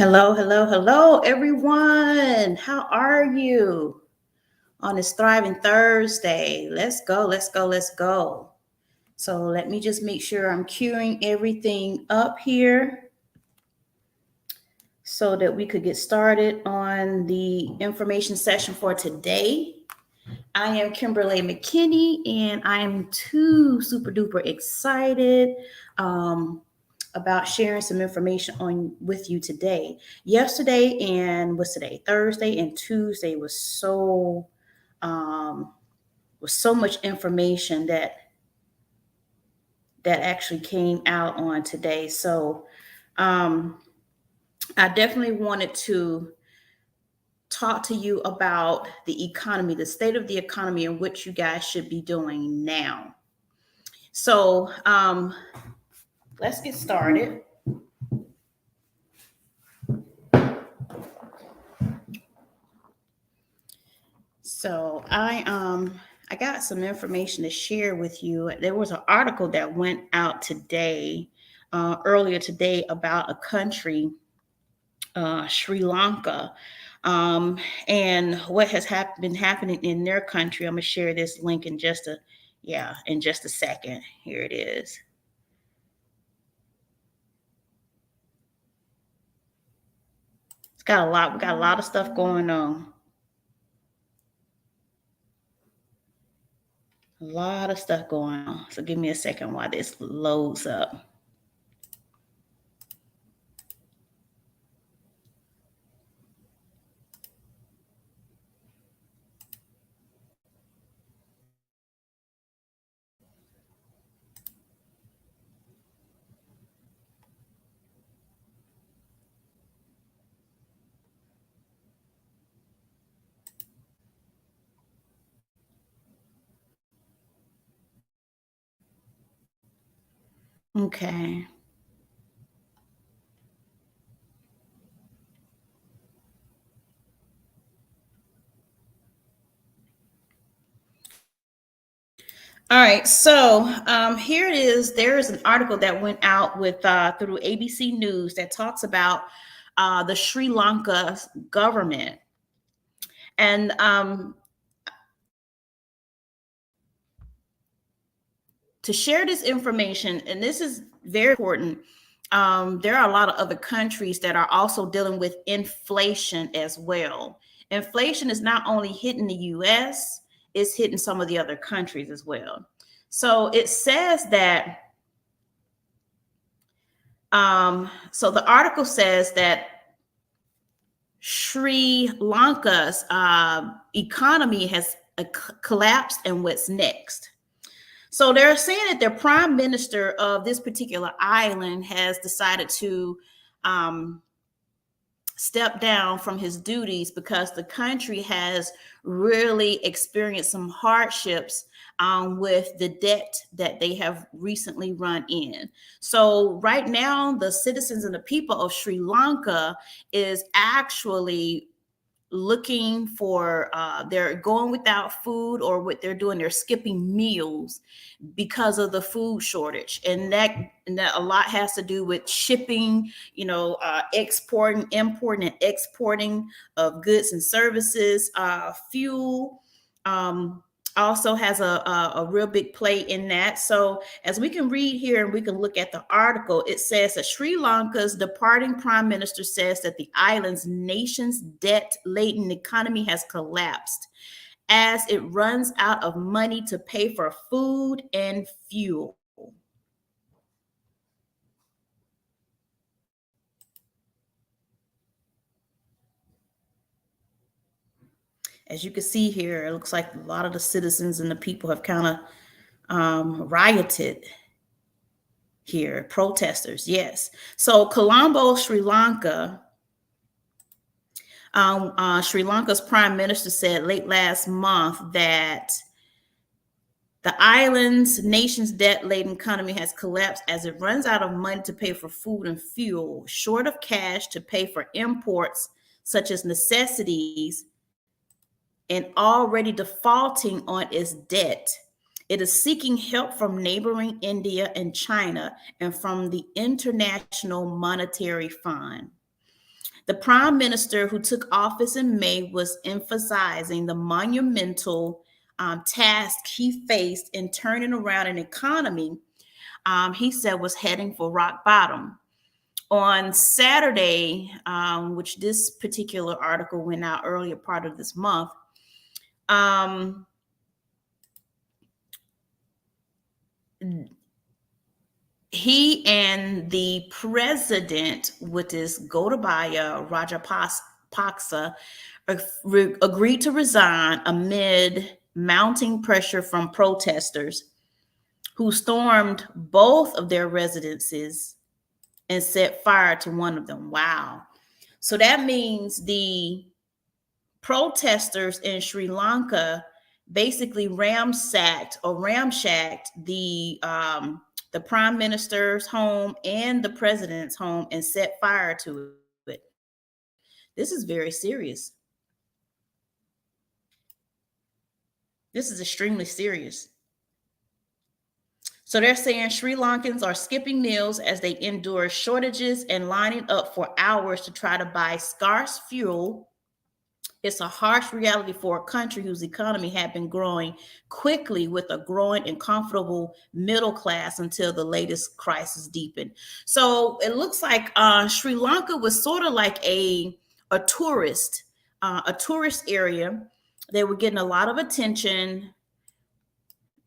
Hello, hello, hello, everyone. How are you on this thriving Thursday? Let's go, let's go, let's go. So let me just make sure I'm queuing everything up here so that we could get started on the information session for today. I am Kimberly McKinney, and I am too super duper excited. About sharing some information on with you today. Yesterday and what's today? Thursday and Tuesday was so much information that actually came out on today. So I definitely wanted to talk to you about the economy, the state of the economy, and what you guys should be doing now. So let's get started. So I got some information to share with you. There was an article that went out today, earlier today, about a country, Sri Lanka, and what has been happening in their country. I'm gonna share this link in just a second. Here it is. It's got a lot. We got a lot of stuff going on. A lot of stuff going on. So give me a second while this loads up. Okay. All right, so here it is. There is an article that went out with through ABC News that talks about the Sri Lanka government, and to share this information, and this is very important. There are a lot of other countries that are also dealing with inflation as well. Inflation is not only hitting the U.S., it's hitting some of the other countries as well. So it says that so the article says that Sri Lanka's economy has collapsed, and what's next? So they're saying that the prime minister of this particular island has decided to step down from his duties because the country has really experienced some hardships with the debt that they have recently run in. So right now, the citizens and the people of Sri Lanka is actually looking for they're going without food, or what they're doing, they're skipping meals because of the food shortage, and that a lot has to do with shipping, importing and exporting of goods and services. Fuel also has a real big play in that. So as we can read here and we can look at the article, it says that Sri Lanka's departing prime minister says that the island's nation's debt-laden economy has collapsed as it runs out of money to pay for food and fuel. As you can see here, it looks like a lot of the citizens and the people have kind of rioted here, protesters, yes. So Colombo, Sri Lanka, Sri Lanka's prime minister said late last month that the island's nation's debt-laden economy has collapsed as it runs out of money to pay for food and fuel, short of cash to pay for imports such as necessities, and already defaulting on its debt. It is seeking help from neighboring India and China and from the International Monetary Fund. The prime minister who took office in May was emphasizing the monumental task he faced in turning around an economy he said was heading for rock bottom. On Saturday, which this particular article went out earlier part of this month, he and the president, which is Gotabaya Rajapaksa, agreed to resign amid mounting pressure from protesters who stormed both of their residences and set fire to one of them. Wow. So that means the protesters in Sri Lanka basically ramshacked the prime minister's home and the president's home and set fire to it. This is very serious. This is extremely serious. So they're saying Sri Lankans are skipping meals as they endure shortages and lining up for hours to try to buy scarce fuel. It's a harsh reality for a country whose economy had been growing quickly with a growing and comfortable middle class until the latest crisis deepened. So it looks like Sri Lanka was sort of like a tourist area. They were getting a lot of attention.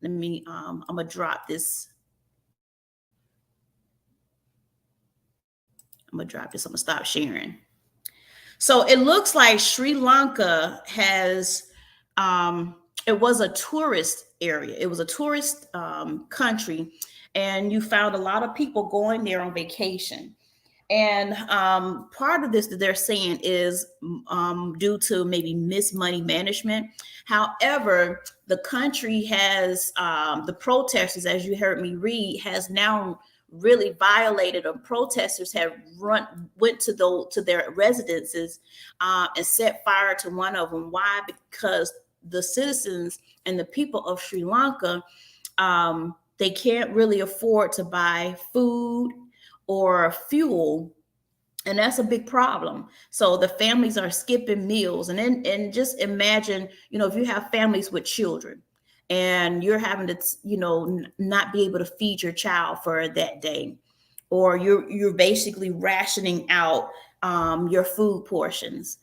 Let me, I'm gonna drop this. I'm gonna stop sharing. So it looks like Sri Lanka has, it was a tourist area. It was a tourist country, and you found a lot of people going there on vacation. And part of this that they're saying is due to maybe missed money management. However, the country has, the protesters, as you heard me read, has now really violated, or protesters have went to their residences and set fire to one of them. Why? Because the citizens and the people of Sri Lanka, they can't really afford to buy food or fuel, and that's a big problem. So the families are skipping meals, and then, and just imagine, if you have families with children and you're having to, not be able to feed your child for that day, or you're basically rationing out your food portions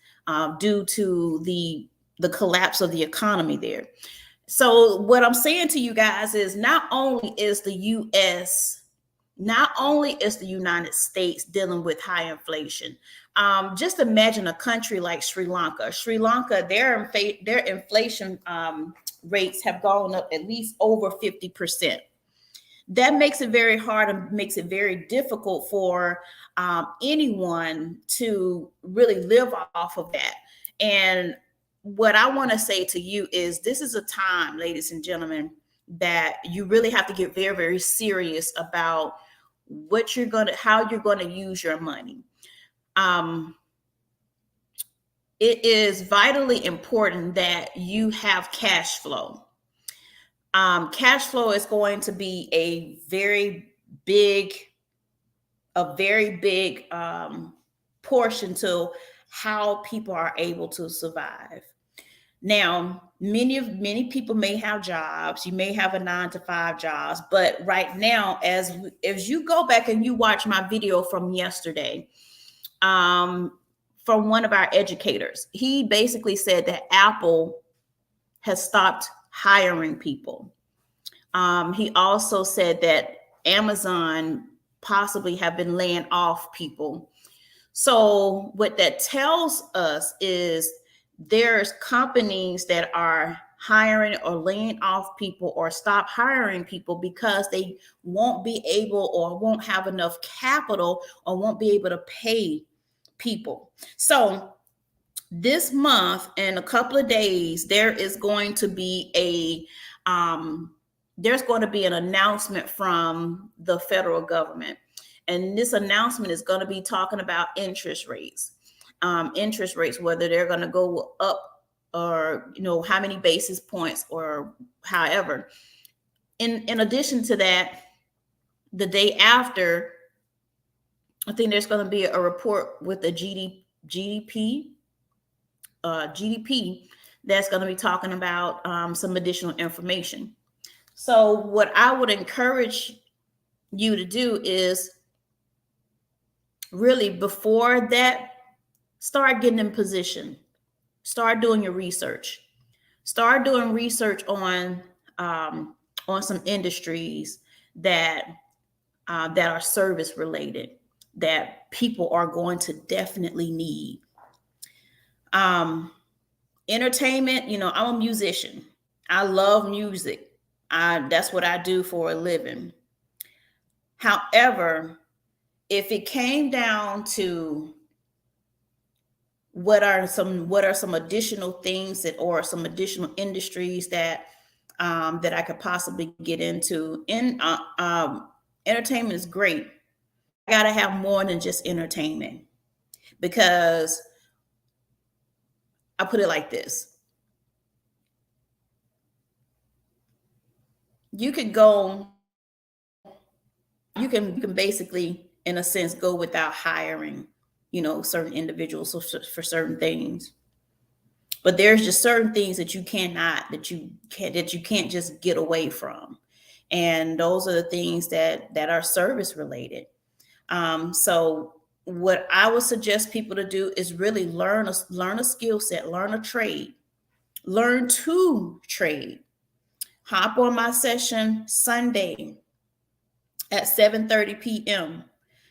due to the collapse of the economy there. So what I'm saying to you guys is, not only is the United States dealing with high inflation. Just imagine a country like Sri Lanka. Sri Lanka, their inflation rates have gone up at least over 50%. That makes it very hard and makes it very difficult for anyone to really live off of that. And what I want to say to you is, this is a time, ladies and gentlemen, that you really have to get very, very serious about how you're going to use your money. It is vitally important that you have cash flow. Cash flow is going to be a very big portion to how people are able to survive. Now, many people may have jobs. You may have a 9-to-5 jobs, but right now, as you go back and you watch my video from yesterday, from one of our educators, he basically said that Apple has stopped hiring people. He also said that Amazon possibly have been laying off people. So what that tells us is, there's companies that are hiring or laying off people or stop hiring people because they won't be able, or won't have enough capital, or won't be able to pay people. So this month, in a couple of days, there is going to be an announcement from the federal government. And this announcement is going to be talking about interest rates. Whether they're going to go up, or how many basis points, or however. In addition to that, the day after, I think there's going to be a report with the GDP, GDP, that's going to be talking about some additional information. So, what I would encourage you to do is really before that, start getting in position, start doing your research, start doing research on some industries that that are service related that people are going to definitely need. Um, Entertainment, I'm a musician. I love music. That's what I do for a living. However, if it came down to what are some additional things that or some additional industries that I could possibly get into, entertainment is great. I gotta have more than just entertainment because I put it like this: you could go you can basically in a sense go without hiring certain individuals for certain things, but there's just certain things that you can't just get away from, and those are the things that are service related. So what I would suggest people to do is really learn a skill set, learn a trade, learn to trade. Hop on my session Sunday at 7:30 p.m.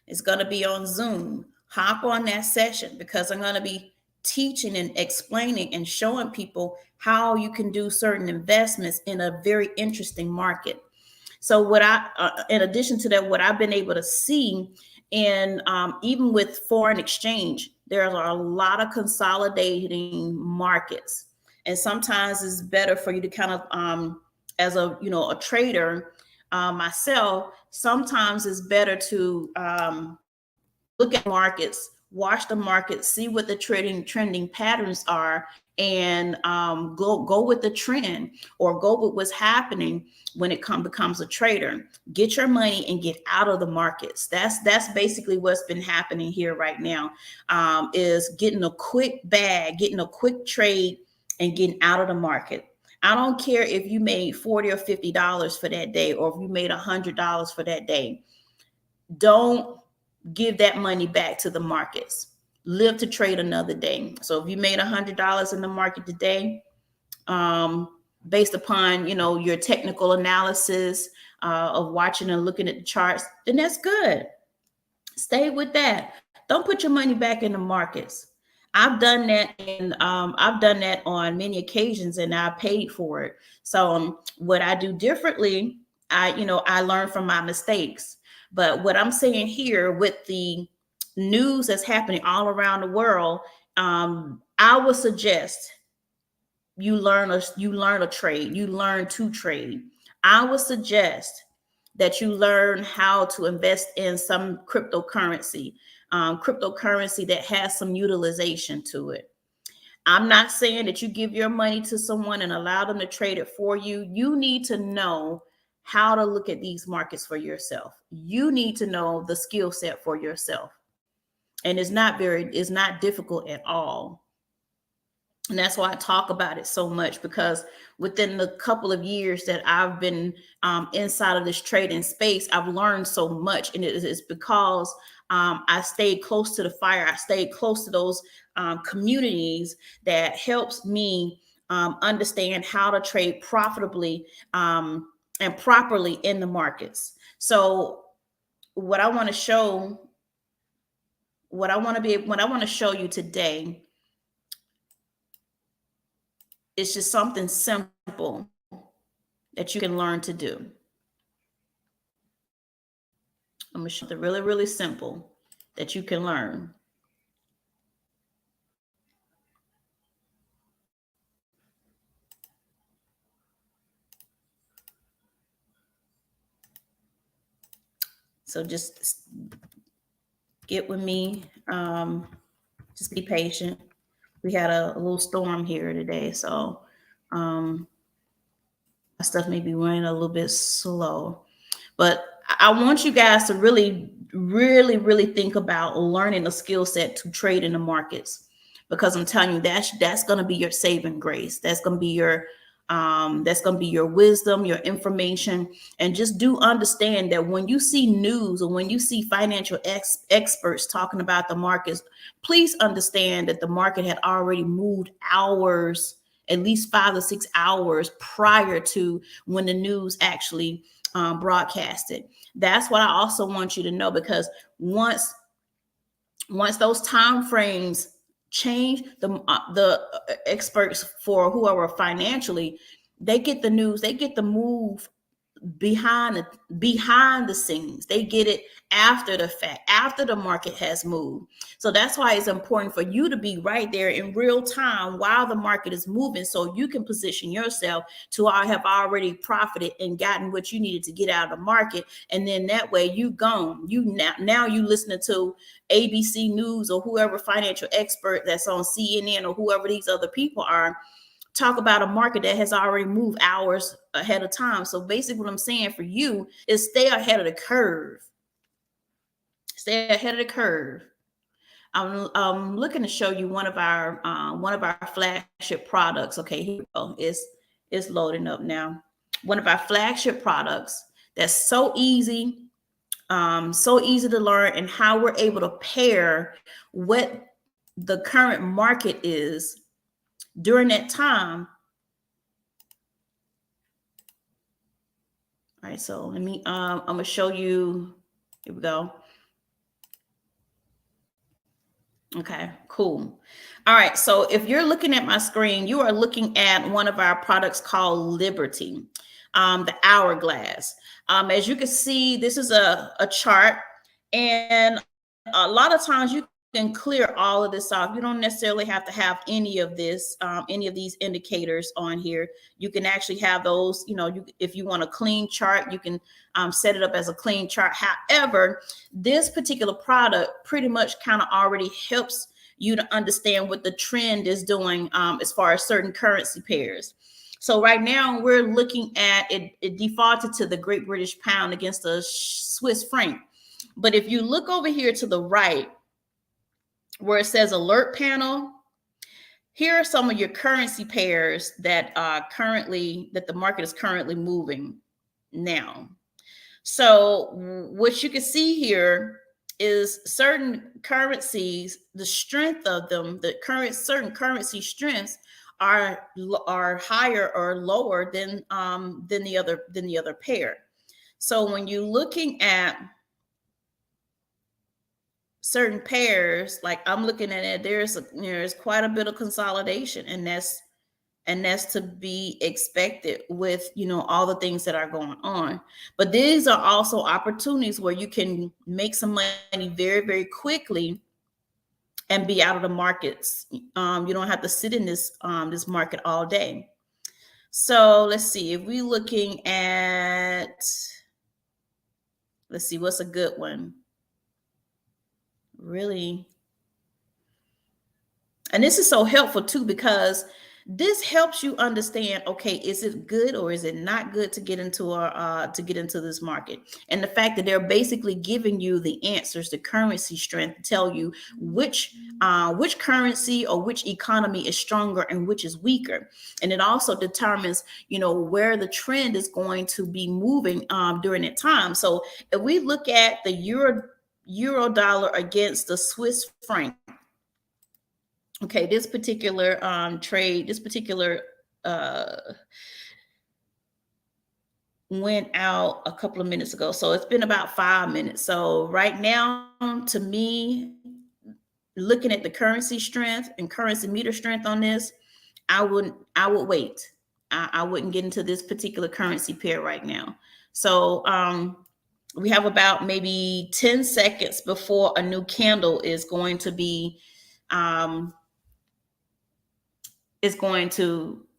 It's going to be on Zoom. Hop on that session because I'm going to be teaching and explaining and showing people how you can do certain investments in a very interesting market. So in addition to that, what I've been able to see, and even with foreign exchange, there are a lot of consolidating markets, and sometimes it's better for you to kind of, as a trader, myself, sometimes it's better to look at markets, watch the market, see what the trending patterns are, and go with the trend or go with what's happening when it becomes a trader. Get your money and get out of the markets. That's basically what's been happening here right now, is getting a quick bag, getting a quick trade, and getting out of the market. I don't care if you made $40 or $50 for that day, or if you made $100 for that day. Don't give that money back to the markets. Live to trade another day. So if you made $100 in the market today, based upon your technical analysis of watching and looking at the charts, then that's good. Stay with that. Don't put your money back in the markets. I've done that, and I've done that on many occasions, and I paid for it. So what I do differently, I learn from my mistakes. But what I'm saying here with the news that's happening all around the world, I would suggest you learn a trade, you learn to trade. I would suggest that you learn how to invest in some cryptocurrency that has some utilization to it. I'm not saying that you give your money to someone and allow them to trade it for you. You need to know how to look at these markets for yourself. You need to know the skill set for yourself. And it's not difficult at all. And that's why I talk about it so much, because within the couple of years that I've been inside of this trading space, I've learned so much. And it is because I stayed close to the fire. I stayed close to those communities that helps me understand how to trade profitably and properly in the markets. So what I want to show, what I want to show you today, it's just something simple that you can learn to do. I'm going to show something really, really simple that you can learn. So just get with me. Just be patient. We had a little storm here today, so my stuff may be running a little bit slow. But I want you guys to really really, really think about learning a skill set to trade in the markets, because I'm telling you that's going to be your saving grace. That's going to be your wisdom, your information. And just do understand that when you see news or when you see financial experts talking about the markets, please understand that the market had already moved hours, at least 5 to 6 hours prior to when the news actually broadcasted. That's what I also want you to know, because once those time frames change, the experts for whoever financially, they get the news, they get the move behind the scenes. They get it after the fact, after the market has moved. So that's why it's important for you to be right there in real time while the market is moving, so you can position yourself to have already profited and gotten what you needed to get out of the market. And then that way you gone. You now you listening to ABC News or whoever financial expert that's on CNN or whoever these other people are talk about a market that has already moved hours ahead of time. So basically what I'm saying for you is stay ahead of the curve. Stay ahead of the curve. I'm looking to show you one of our flagship products. Okay, here we go. It's loading up now. One of our flagship products that's so easy to learn, and how we're able to pair what the current market is during that time. All right, so let me, I'm gonna show you, here we go. Okay, cool. All right, so if you're looking at my screen, you are looking at one of our products called Liberty, the hourglass. As you can see, this is a chart, and a lot of times you can clear all of this off. You don't necessarily have to have any of this, any of these indicators on here. You can actually have those, if you want a clean chart, you can set it up as a clean chart. However, this particular product pretty much kind of already helps you to understand what the trend is doing as far as certain currency pairs. So right now we're looking at it defaulted to the Great British Pound against the Swiss franc. But if you look over here to the right, where it says alert panel, here are some of your currency pairs that the market is currently moving now. So what you can see here is certain currencies, the strength of them, certain currency strengths are higher or lower than the other pair. So when you're looking at certain pairs, like I'm looking at it, there's quite a bit of consolidation, and that's to be expected with all the things that are going on. But these are also opportunities where you can make some money very, very quickly and be out of the markets. You don't have to sit in this market all day. So let's see, if we're looking at, let's see, what's a good one? Really. And this is so helpful too, because this helps you understand, okay, is it good or is it not good to get into this market? And the fact that they're basically giving you the answers, the currency strength, to tell you which currency or which economy is stronger and which is weaker. And it also determines, where the trend is going to be moving during that time. So if we look at the euro dollar against the Swiss franc, okay, this particular trade, went out a couple of minutes ago. So it's been about 5 minutes. So right now, to me, looking at the currency strength and currency meter strength on this, I would wait. I wouldn't get into this particular currency pair right now. So we have about maybe 10 seconds before a new candle is going to be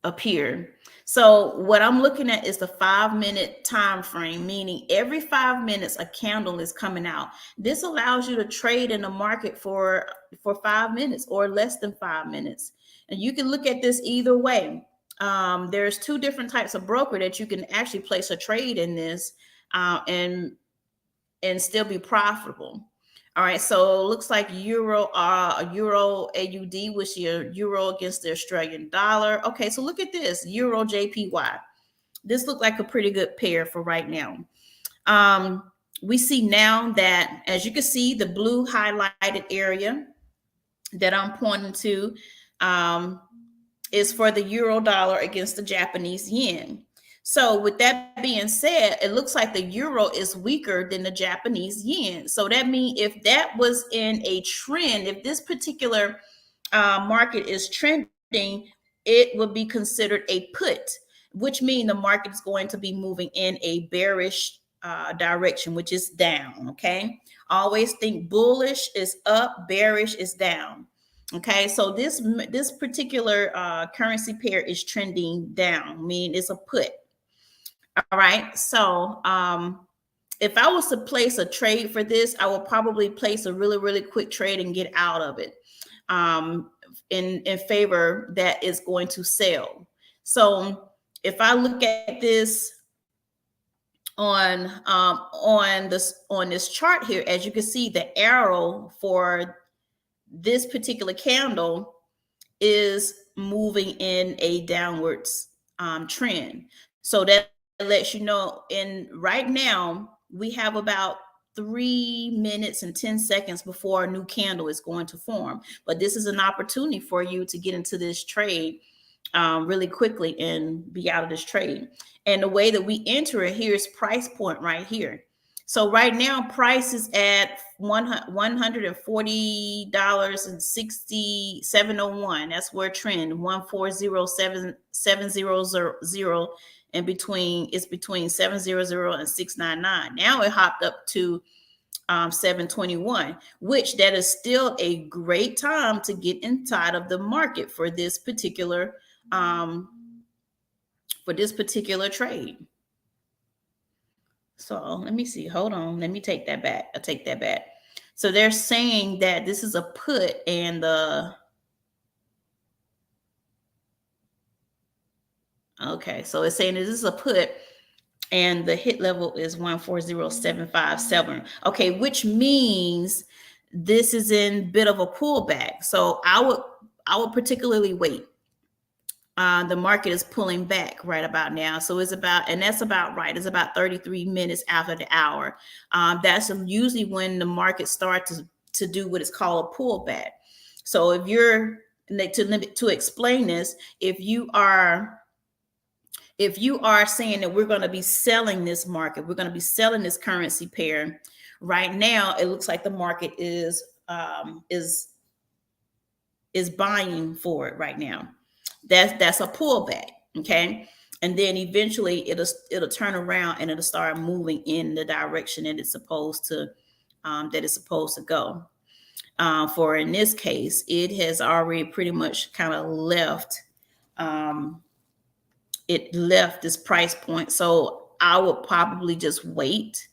appear. So what I'm looking at is the 5-minute time frame, meaning every 5 minutes a candle is coming out. This allows you to trade in the market for 5 minutes or less than 5 minutes. And you can look at this either way. There's 2 different types of broker that you can actually place a trade in this. And and still be profitable. All right, so it looks like euro AUD, which is euro against the Australian dollar. Okay, so look at this, euro JPY. This looked like a pretty good pair for right now. We see now that, as you can see, the blue highlighted area that I'm pointing to is for the euro dollar against the Japanese yen. So with that being said, it looks like the euro is weaker than the Japanese yen. So that means if that was in a trend, if this particular market is trending, it would be considered a put, which means the market is going to be moving in a bearish direction, which is down. Okay. Always think bullish is up, bearish is down. Okay, so this particular currency pair is trending down, meaning it's a put. All right, so if I was to place a trade for this, I would probably place a really quick trade and get out of it in favor that is going to sell. So if I look at this on this chart here, as you can see, the arrow for this particular candle is moving in a downwards trend. So that lets you know, in right now, we have about 3 minutes and 10 seconds before a new candle is going to form. But this is an opportunity for you to get into this trade really quickly and be out of this trade. And the way that we enter it here is price point right here. So right now, price is at $140.6701. That's where trend 1407700 and between, it's between 700 and 699. Now it hopped up to 721, which that is still a great time to get inside of the market for this particular trade. So let me see. Hold on. Let me take that back. I'll take that back. So they're saying that this is a put, and okay, so it's saying this is a put, and the hit level is 140.757. Okay, which means this is in bit of a pullback. So I would particularly wait. The market is pulling back right about now. So it's about, and that's about right. It's about 33 minutes after the hour. That's usually when the market starts to do what is called a pullback. So if you're, to explain this, if you are saying that we're going to be selling this market, we're going to be selling this currency pair right now, it looks like the market is buying for it right now. That's a pullback, okay? And then eventually it'll turn around and it'll start moving in the direction that it's supposed to go. For in this case, it has already pretty much kind of left. It left this price point, so I would probably just wait.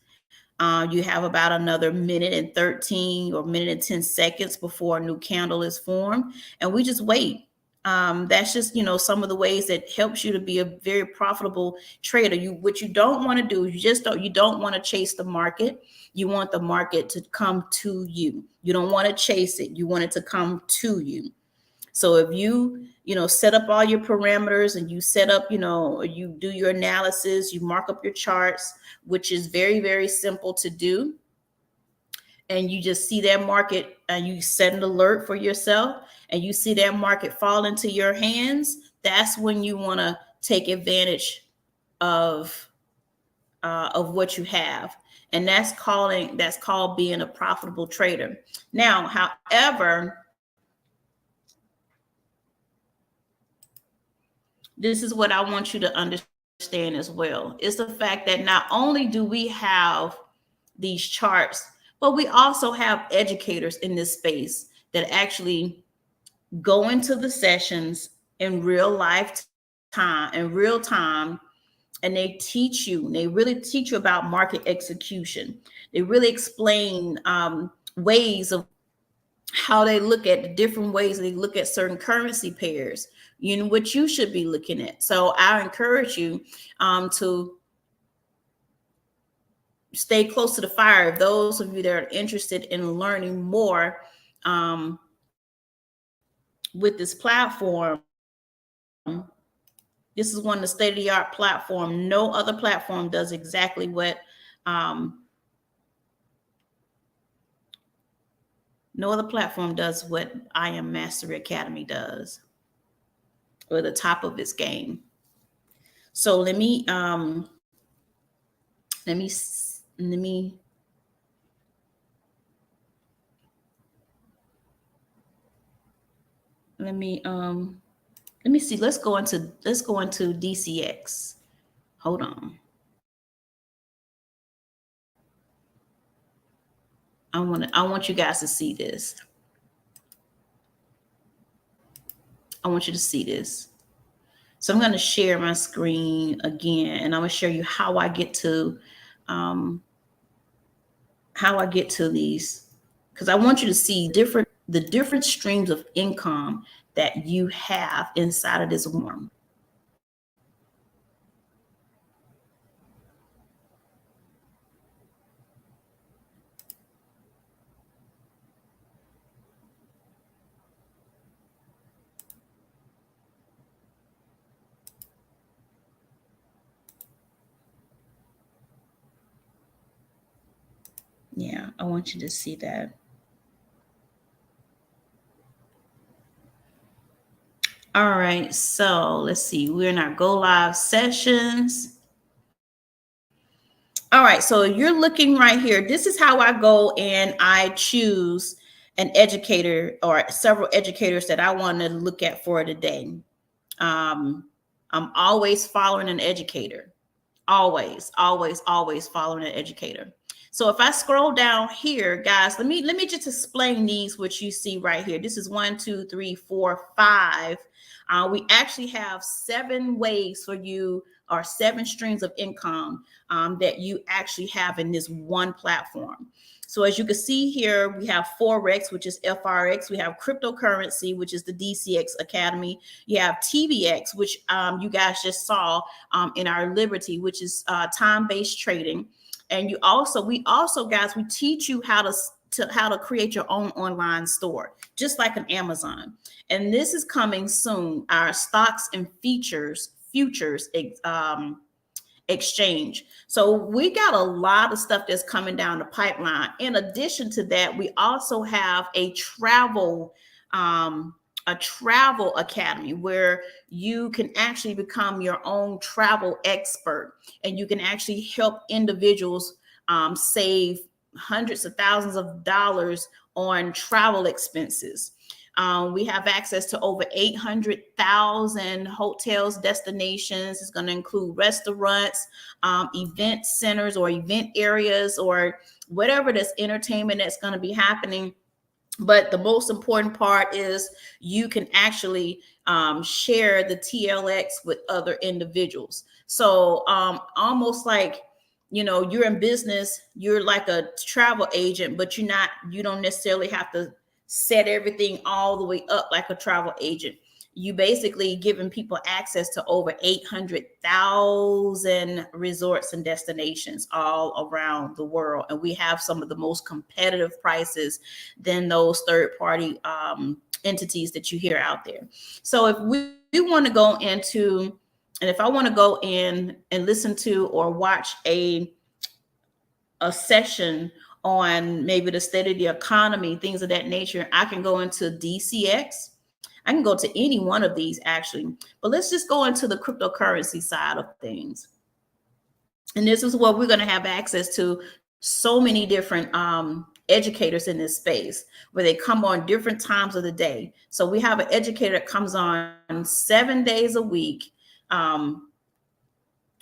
You have about another minute and 13 or minute and 10 seconds before a new candle is formed, and we just wait. That's just, some of the ways that helps you to be a very profitable trader. What you don't want to do is you don't want to chase the market. You want the market to come to you. You don't want to chase it. You want it to come to you. So if you set up all your parameters and you set up, you do your analysis, you mark up your charts, which is very, very simple to do. And you just see that market and you set an alert for yourself and you see that market fall into your hands, that's when you want to take advantage of what you have. And that's called being a profitable trader. Now, however, this is what I want you to understand as well. It's the fact that not only do we have these charts, but we also have educators in this space that actually go into the sessions in real time, and they teach you. They really teach you about market execution. They really explain ways of how they look at the different ways they look at certain currency pairs, what you should be looking at. So I encourage you to stay close to the fire. If those of you that are interested in learning more with this platform, this is one of the state-of-the-art platform. No other platform does exactly what no other platform does what I Am Mastery Academy does, or the top of its game. So let me let me let me let me let me see. Let's go into DCX. Hold on. I want you guys to see this. I want you to see this. So I'm going to share my screen again, and I'm going to show you how I get to these, because I want you to see the different streams of income that you have inside of this worm. Yeah, I want you to see that. All right, so let's see. We're in our go live sessions. All right, so you're looking right here. This is how I go and I choose an educator or several educators that I want to look at for today. I'm always following an educator. Always following an educator. So if I scroll down here, guys, let me just explain these, what you see right here. This is 1, 2, 3, 4, 5. We actually have 7 ways for you, or 7 streams of income that you actually have in this one platform. So as you can see here, we have Forex, which is FRX. We have cryptocurrency, which is the DCX Academy. You have TBX, which you guys just saw in our Liberty, which is time-based trading. And we also, guys, we teach you how to create your own online store, just like an Amazon. And this is coming soon. Our stocks and futures exchange. So we got a lot of stuff that's coming down the pipeline. In addition to that, we also have a travel academy where you can actually become your own travel expert, and you can actually help individuals save hundreds of thousands of dollars on travel expenses. We have access to over 800,000 hotels, destinations. It's going to include restaurants, event centers or event areas, or whatever this entertainment that's going to be happening. But the most important part is you can actually share the TLX with other individuals. So almost like, you're in business, you're like a travel agent, but you don't necessarily have to set everything all the way up like a travel agent. You basically giving people access to over 800,000 resorts and destinations all around the world. And we have some of the most competitive prices than those third-party entities that you hear out there. So if we want to go into, and if I want to go in and listen to or watch a session on maybe the state of the economy, things of that nature, I can go into DCX. I can go to any one of these actually, but let's just go into the cryptocurrency side of things. And this is what we're going to have access to so many different educators in this space, where they come on different times of the day. So we have an educator that comes on 7 days a week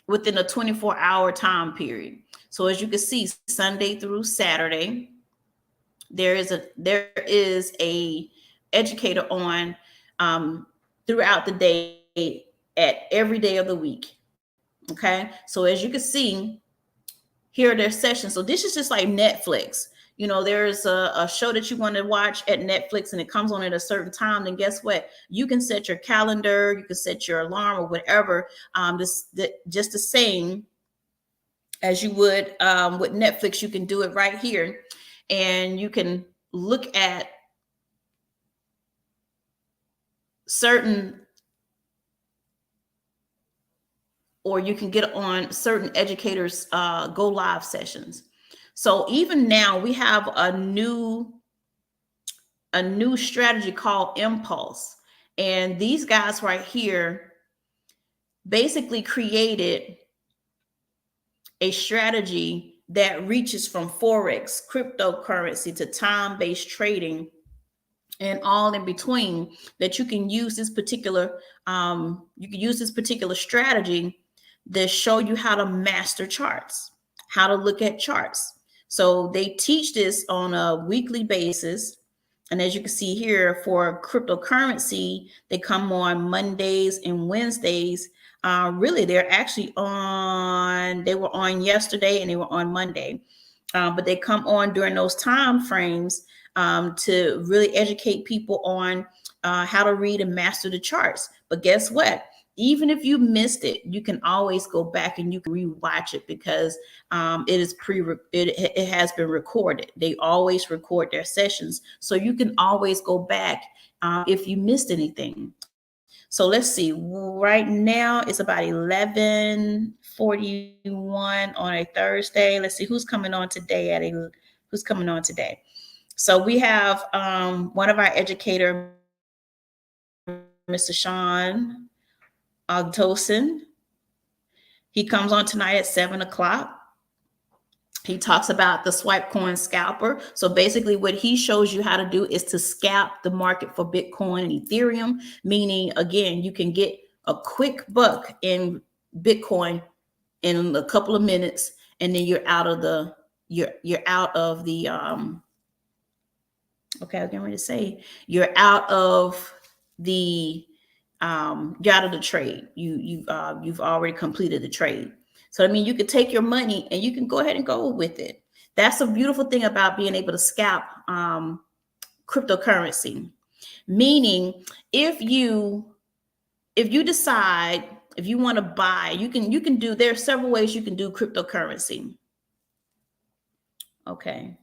within a 24-hour time period. So as you can see, Sunday through Saturday, there is a educator on throughout the day at every day of the week. Okay, so as you can see, here are their sessions. So this is just like Netflix. There's a show that you want to watch at Netflix and it comes on at a certain time, then guess what? You can set your calendar, you can set your alarm or whatever. Just the same as you would with Netflix. You can do it right here, and you can look at certain, or you can get on certain educators go live sessions. So even now we have a new strategy called Impulse, and these guys right here basically created a strategy that reaches from forex, cryptocurrency, to time-based trading and all in between, that you can use this particular strategy to show you how to master charts, how to look at charts. So they teach this on a weekly basis. And as you can see here, for cryptocurrency, they come on Mondays and Wednesdays. Really, they were on yesterday and they were on Monday. But they come on during those time frames to really educate people on how to read and master the charts. But guess what? Even if you missed it, you can always go back and you can rewatch it, because it has been recorded. They always record their sessions, so you can always go back if you missed anything. So let's see. Right now it's about 11:41 on a Thursday. Let's see who's coming on today who's coming on today. So we have one of our educator, Mr. Sean Ogtosin. He comes on tonight at 7 o'clock. He talks about the swipe coin scalper. So basically, what he shows you how to do is to scalp the market for Bitcoin and Ethereum, meaning, again, you can get a quick buck in Bitcoin in a couple of minutes, and then you're out of the okay, I'm getting ready to say you're out of the you're out of the trade. You've already completed the trade. So I mean, you could take your money and you can go ahead and go with it. That's a beautiful thing about being able to scalp cryptocurrency. Meaning, if you decide, if you want to buy, you can do. There are several ways you can do cryptocurrency. Okay.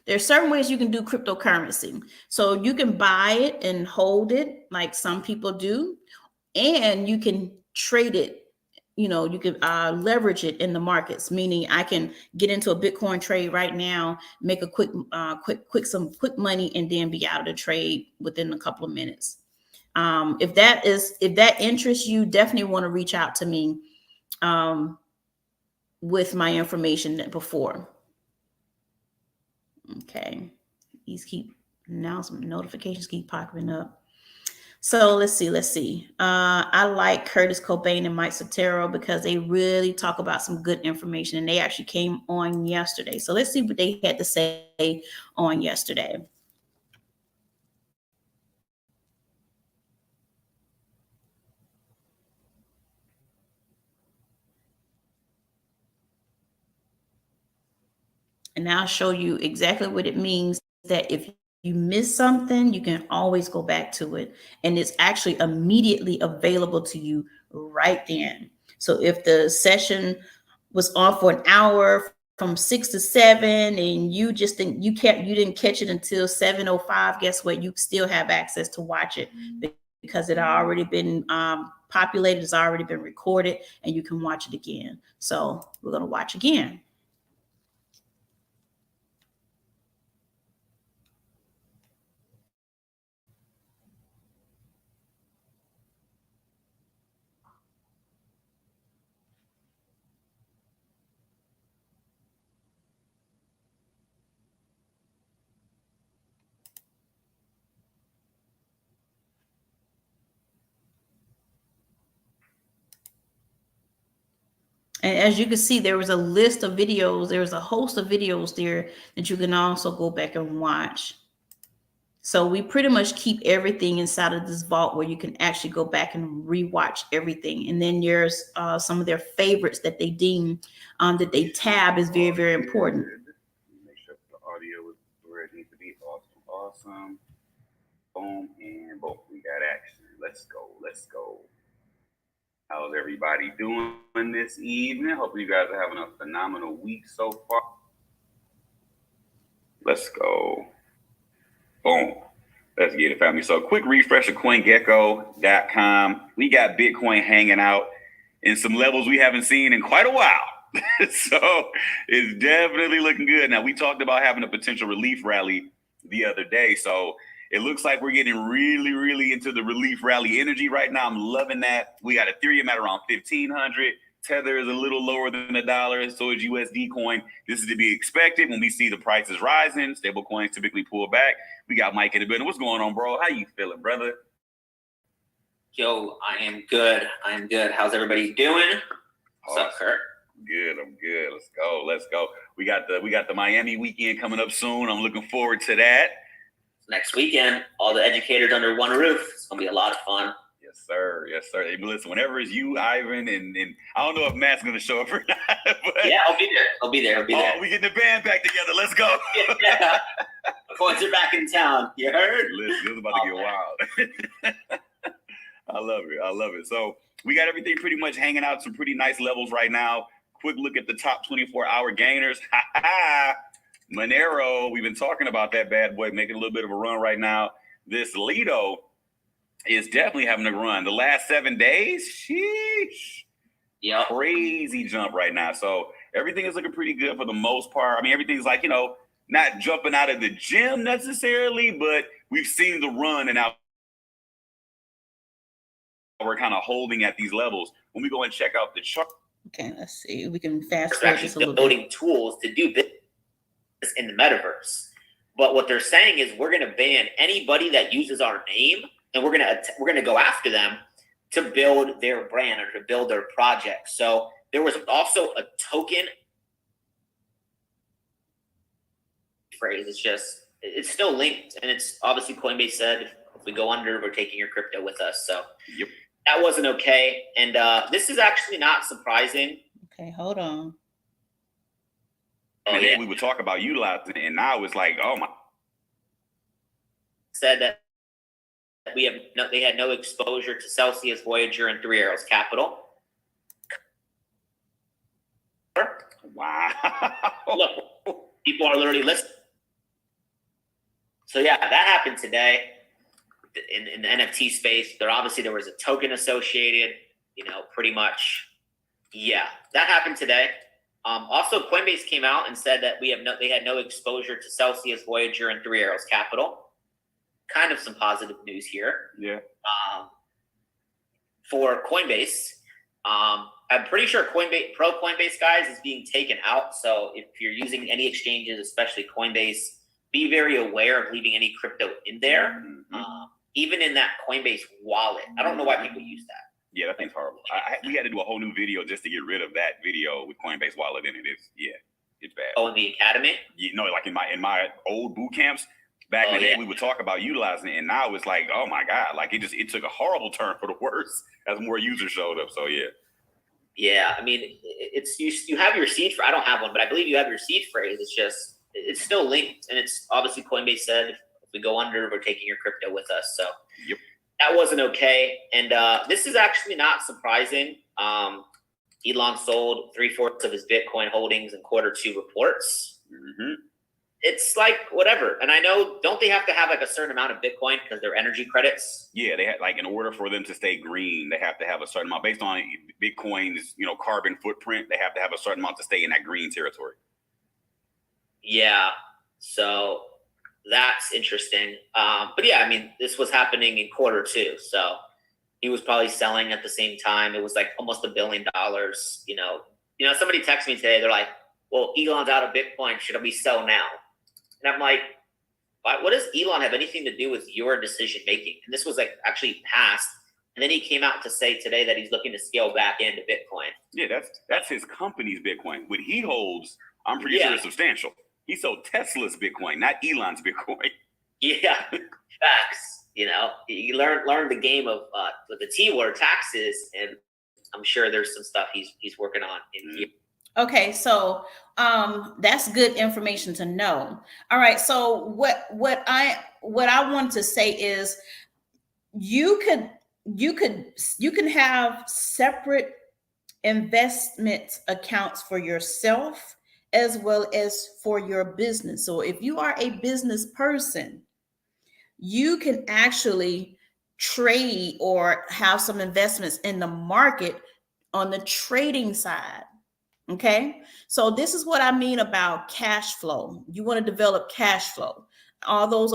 There are certain ways you can do cryptocurrency. So you can buy it and hold it like some people do, and you can trade it. You can leverage it in the markets, meaning I can get into a Bitcoin trade right now, make a some quick money, and then be out of the trade within a couple of minutes. If that interests you, definitely want to reach out to me with my information before. Okay, these keep now some notifications keep popping up. So let's see. I like Curtis Cobain and Mike Sotero because they really talk about some good information, and they actually came on yesterday. So let's see what they had to say on yesterday. And I'll show you exactly what it means, that if you miss something, you can always go back to it. And it's actually immediately available to you right then. So if the session was on for an hour from 6 to 7, and you didn't catch it until 7:05, guess what? You still have access to watch it, because it already been populated, it's already been recorded, and you can watch it again. So we're going to watch again. And as you can see, there was a list of videos. There was a host of videos there that you can also go back and watch. So we pretty much keep everything inside of this vault where you can actually go back and rewatch everything. And then there's some of their favorites that they deem that they tab is very, very important. Make sure the audio is where it needs to be. Awesome, awesome. Boom, and boom. We got action. Let's go. Let's go. How's everybody doing this evening? Hope you guys are having a phenomenal week so far. Let's go. Boom. Let's get it, family. So, quick refresh of CoinGecko.com. We got Bitcoin hanging out in some levels we haven't seen in quite a while. So, it's definitely looking good. Now, we talked about having a potential relief rally the other day. So, it looks like we're getting really, really into the relief rally energy right now. I'm loving that. We got Ethereum at around 1,500. Tether is a little lower than $1. So is USD coin. This is to be expected when we see the prices rising. Stable coins typically pull back. We got Mike in the building. What's going on, bro? How you feeling, brother? Yo, I am good. How's everybody doing? What's up, Kurt? Good. I'm good. Let's go. We got the Miami weekend coming up soon. I'm looking forward to that. Next weekend, all the educators under one roof. It's gonna be a lot of fun. Yes, sir. Hey, listen, whenever it's you, Ivan, and I don't know if Matt's gonna show up or not. But yeah, I'll be there. Oh, we getting the band back together. Let's go. Yeah. The boys are back in town. You heard? Listen, this is about to get wild. I love it. So we got everything pretty much hanging out some pretty nice levels right now. Quick look at the top 24-hour gainers. Monero, we've been talking about that bad boy making a little bit of a run right now. This Lido is definitely having a run. The last 7 days, sheesh. Yeah. Crazy jump right now. So everything is looking pretty good for the most part. I mean, everything's like, not jumping out of the gym necessarily, but we've seen the run and now we're kind of holding at these levels. When we go and check out the chart. Okay, let's see. We can fast They're forward actually this a little building bit. tools to do business in the metaverse. But what they're saying is we're going to ban anybody that uses our name, and we're going to go after them to build their brand or to build their project. So there was also a token phrase. It's still linked, and it's obviously Coinbase said if we go under, we're taking your crypto with us. So yep. That wasn't okay. And this is actually not surprising. Okay, hold on. And then we would talk about utilizing it, and now it's like, oh my. Said that they had no exposure to Celsius, Voyager, and Three Arrows Capital. Wow. Look, people are literally listening. So yeah, that happened today in the NFT space. There was a token associated, pretty much. Yeah, that happened today. Also, Coinbase came out and said that they had no exposure to Celsius, Voyager, and Three Arrows Capital. Kind of some positive news here. Yeah. For Coinbase, I'm pretty sure Coinbase guys is being taken out. So if you're using any exchanges, especially Coinbase, be very aware of leaving any crypto in there. Mm-hmm. Even in that Coinbase wallet. I don't know why people use that. Yeah, that thing's horrible. We had to do a whole new video just to get rid of that video with Coinbase wallet in it. It's bad. Oh, in the academy? Like in my old boot camps back in the day, we would talk about utilizing it, and now it's like, oh my god, like it took a horrible turn for the worse as more users showed up. So yeah. Yeah, I mean, it's you have your seed phrase. I don't have one, but I believe you have your seed phrase. It's still linked, and it's obviously Coinbase said if we go under, we're taking your crypto with us. So yep. That wasn't okay. And this is actually not surprising. Elon sold 3/4 of his Bitcoin holdings in Q2 reports. Mm-hmm. It's like whatever. And I know, don't they have to have like a certain amount of Bitcoin because they're energy credits? Yeah, they had in order for them to stay green, they have to have a certain amount based on Bitcoin's carbon footprint. They have to have a certain amount to stay in that green territory. Yeah. So that's interesting. But yeah, I mean, this was happening in Q2. So he was probably selling at the same time. It was like almost $1 billion. Somebody texted me today. They're like, well, Elon's out of Bitcoin. Should we sell now? And I'm like, what does Elon have anything to do with your decision making? And this was actually passed. And then he came out to say today that he's looking to scale back into Bitcoin. Yeah, that's his company's Bitcoin. What he holds, I'm pretty sure is substantial. He sold Tesla's Bitcoin, not Elon's Bitcoin. Yeah, facts. You learn the game of with the T word, taxes, and I'm sure there's some stuff he's working on in here. Okay, so that's good information to know. All right, so what I want to say is you could you can have separate investment accounts for yourself as well as for your business. So if you are a business person, you can actually trade or have some investments in the market on the trading side. Okay. So this is what I mean about cash flow. You want to develop cash flow. All those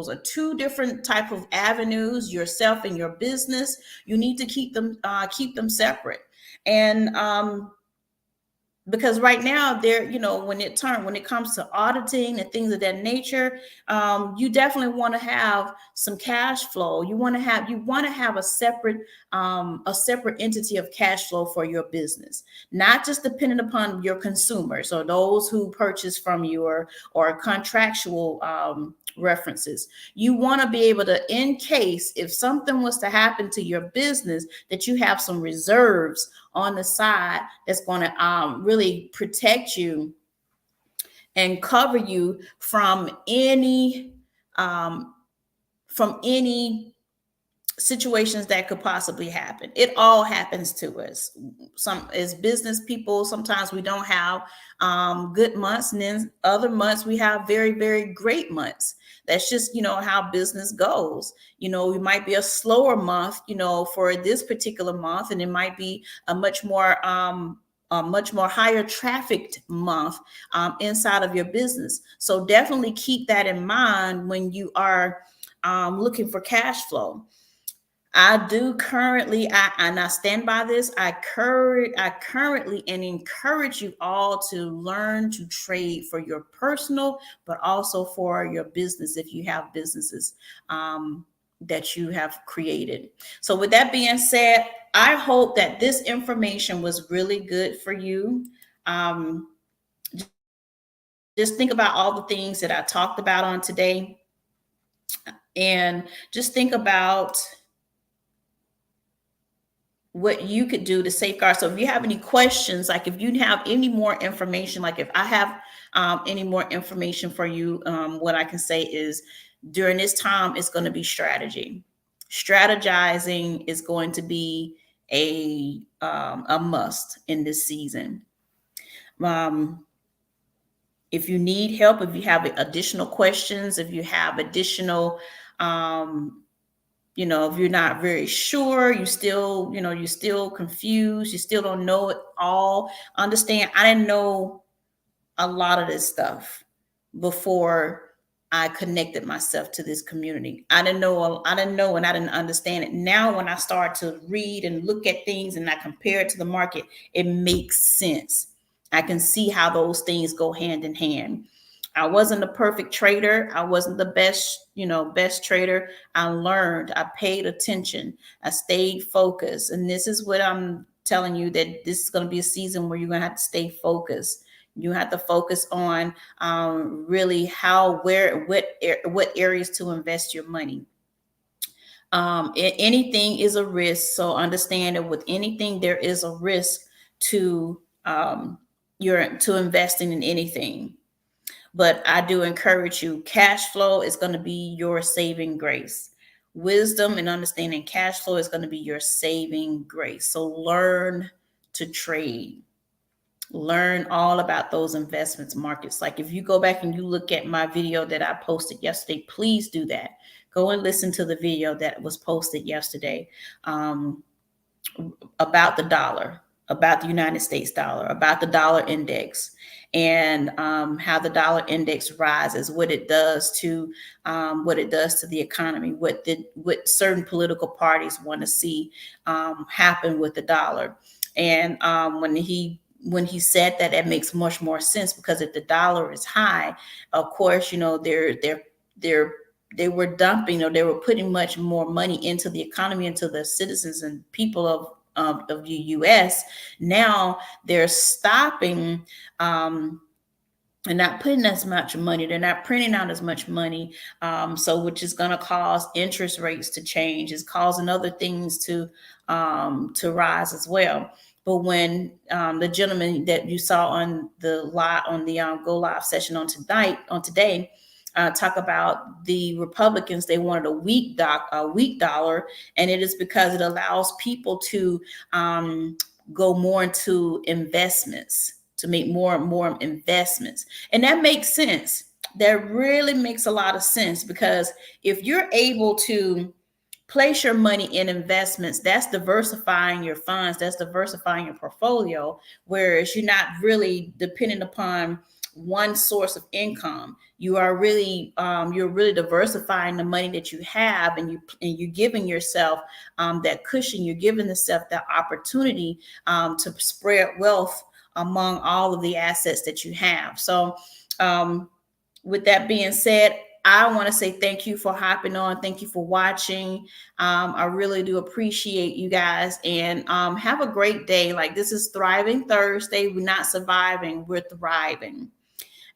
are two different type of avenues, yourself and your business. You need to keep them separate. And because right now they're, when it comes to auditing and things of that nature, you definitely want to have some cash flow. You want to have a separate entity of cash flow for your business, not just dependent upon your consumers or those who purchase from you, or contractual references. You want to be able to, in case if something was to happen to your business, that you have some reserves on the side that's going to really protect you and cover you um, from any situations that could possibly happen. It all happens to us. Some, as business people, sometimes we don't have good months, and then other months we have very, very great months. That's just, how business goes. We might be a slower month, for this particular month, and it might be a much more higher trafficked month inside of your business. So definitely keep that in mind when you are looking for cash flow. I do currently, and I stand by this. I currently and encourage you all to learn to trade for your personal, but also for your business if you have businesses that you have created. So, with that being said, I hope that this information was really good for you. Um, just think about all the things that I talked about on today, and just think about what you could do to safeguard. So if you have any questions, like if you have any more information, like if I have any more information for you, what I can say is during this time, it's going to be strategy. Strategizing is going to be a must in this season. If you need help, if you have additional questions, if you have additional if you're not very sure, you're still confused, you still don't know it all. Understand, I didn't know a lot of this stuff before I connected myself to this community. I didn't know, and I didn't understand it. Now, when I start to read and look at things and I compare it to the market, it makes sense. I can see how those things go hand in hand. I wasn't a perfect trader. I wasn't the best trader. I learned, I paid attention, I stayed focused. And this is what I'm telling you, that this is going to be a season where you're going to have to stay focused. You have to focus on really what areas to invest your money. Anything is a risk. So understand that with anything, there is a risk to investing in anything. But I do encourage you, cash flow is going to be your saving grace. Wisdom and understanding cash flow is going to be your saving grace. So learn to trade. Learn all about those investments markets. Like if you go back and you look at my video that I posted yesterday, please do that. Go and listen to the video that was posted yesterday about the dollar, about the United States dollar, about the dollar index, and how the dollar index rises, what it does to the economy, what certain political parties want to see happen with the dollar. And when he said that, it makes much more sense, because if the dollar is high, of course, they were dumping, or they were putting much more money into the economy, into the citizens and people of the U.S. Now they're stopping and not putting as much money. They're not printing out as much money. Which is going to cause interest rates to change. It's causing other things to rise as well. But when the gentleman that you saw on the Go Live session on today, talk about the Republicans, they wanted a weak dollar, and it is because it allows people to go more into investments, to make more and more investments. And that makes sense. That really makes a lot of sense, because if you're able to place your money in investments, that's diversifying your funds, that's diversifying your portfolio, whereas you're not really dependent upon one source of income. You are really you're really diversifying the money that you have, and you're giving yourself that cushion. You're giving yourself that opportunity to spread wealth among all of the assets that you have. So with that being said, I want to say thank you for hopping on. Thank you for watching. I really do appreciate you guys, and have a great day. Like, this is Thriving Thursday. We're not surviving, we're thriving.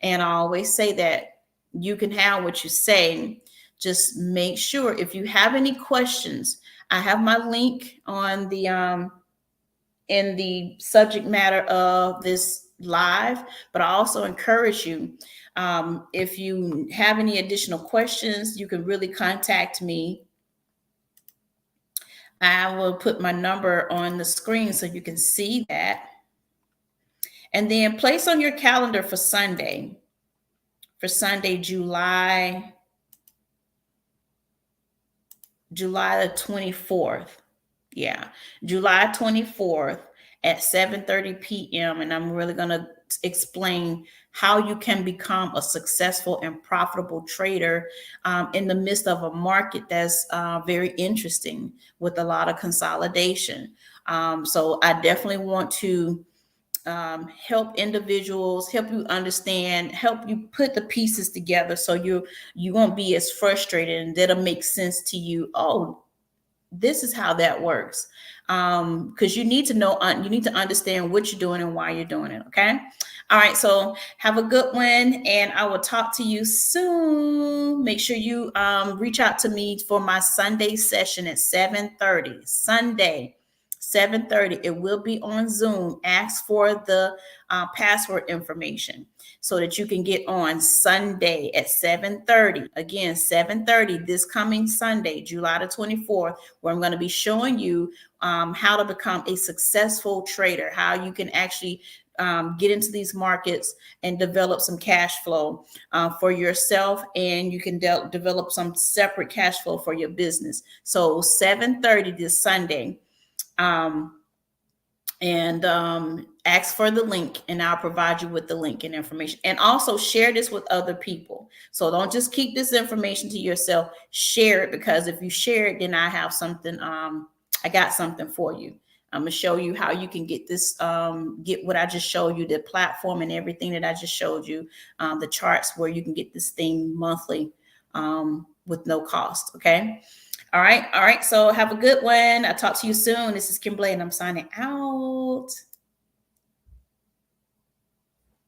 And I always say that you can have what you say. Just make sure, if you have any questions, I have my link on the in the subject matter of this live, but I also encourage you, if you have any additional questions, you can really contact me. I will put my number on the screen so you can see that. And then place on your calendar for Sunday, July the 24th. Yeah, July 24th at 7:30 p.m. And I'm really going to explain how you can become a successful and profitable trader in the midst of a market that's very interesting, with a lot of consolidation. So I definitely want to help individuals, help you understand, help you put the pieces together, so you won't be as frustrated, and that'll make sense to you. Oh, this is how that works. Because you need to know, you need to understand what you're doing and why you're doing it. Okay. All right. So have a good one, and I will talk to you soon. Make sure you reach out to me for my Sunday session at 7:30. Sunday, 7:30. It will be on Zoom. Ask for the password information so that you can get on Sunday at 7:30. Again, 7:30 this coming Sunday, July the 24th, where I'm going to be showing you how to become a successful trader, how you can actually get into these markets and develop some cash flow for yourself, and you can develop some separate cash flow for your business. So 7:30 this Sunday. And ask for the link, and I'll provide you with the link and information. And also share this with other people. So don't just keep this information to yourself. Share it, because if you share it, then I have something. I got something for you. I'm gonna show you how you can get this. Get what I just showed you, the platform and everything that I just showed you, the charts where you can get this thing monthly with no cost. Okay. All right. So have a good one. I'll talk to you soon. This is Kimberly, and I'm signing out.